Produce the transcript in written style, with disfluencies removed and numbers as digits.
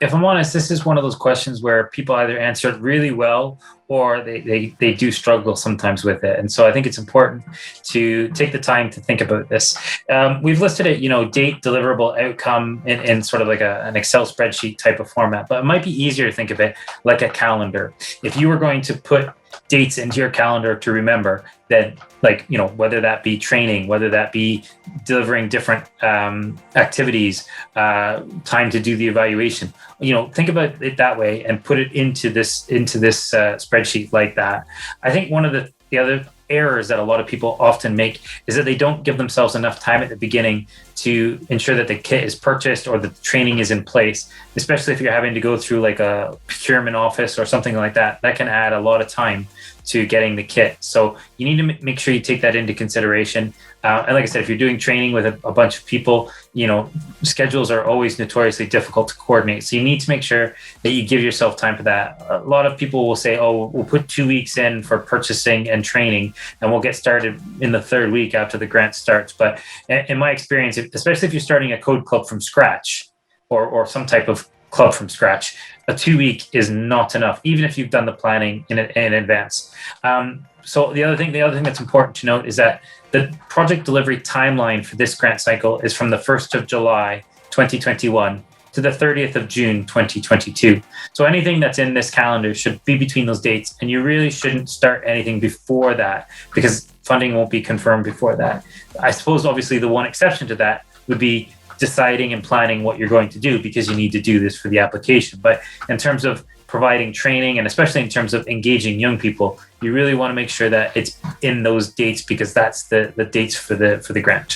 If I'm honest, this is one of those questions where people either answer it really well or they do struggle sometimes with it. And so I think it's important to take the time to think about this. We've listed it, date, deliverable, outcome in sort of like an Excel spreadsheet type of format, but it might be easier to think of it like a calendar. If you were going to put dates into your calendar to remember, then whether that be training, whether that be delivering different activities, time to do the evaluation, think about it that way and put it into this spreadsheet like that. I think one of the other errors that a lot of people often make is that they don't give themselves enough time at the beginning to ensure that the kit is purchased or the training is in place, especially if you're having to go through like a procurement office or something like that. That can add a lot of time to getting the kit. So you need to make sure you take that into consideration. And like I said, if you're doing training with a bunch of people, schedules are always notoriously difficult to coordinate. So you need to make sure that you give yourself time for that. A lot of people will say, oh, we'll put 2 weeks in for purchasing and training, and we'll get started in the third week after the grant starts. But in my experience, especially if you're starting a code club from scratch or some type of club from scratch, a 2 week is not enough, even if you've done the planning in advance. So the other thing that's important to note is that the project delivery timeline for this grant cycle is from the 1st of July 2021 to the 30th of June 2022. So anything that's in this calendar should be between those dates, and you really shouldn't start anything before that because funding won't be confirmed before that. I suppose obviously the one exception to that would be deciding and planning what you're going to do because you need to do this for the application. But in terms of providing training, and especially in terms of engaging young people, you really want to make sure that it's in those dates because that's the dates for the grant.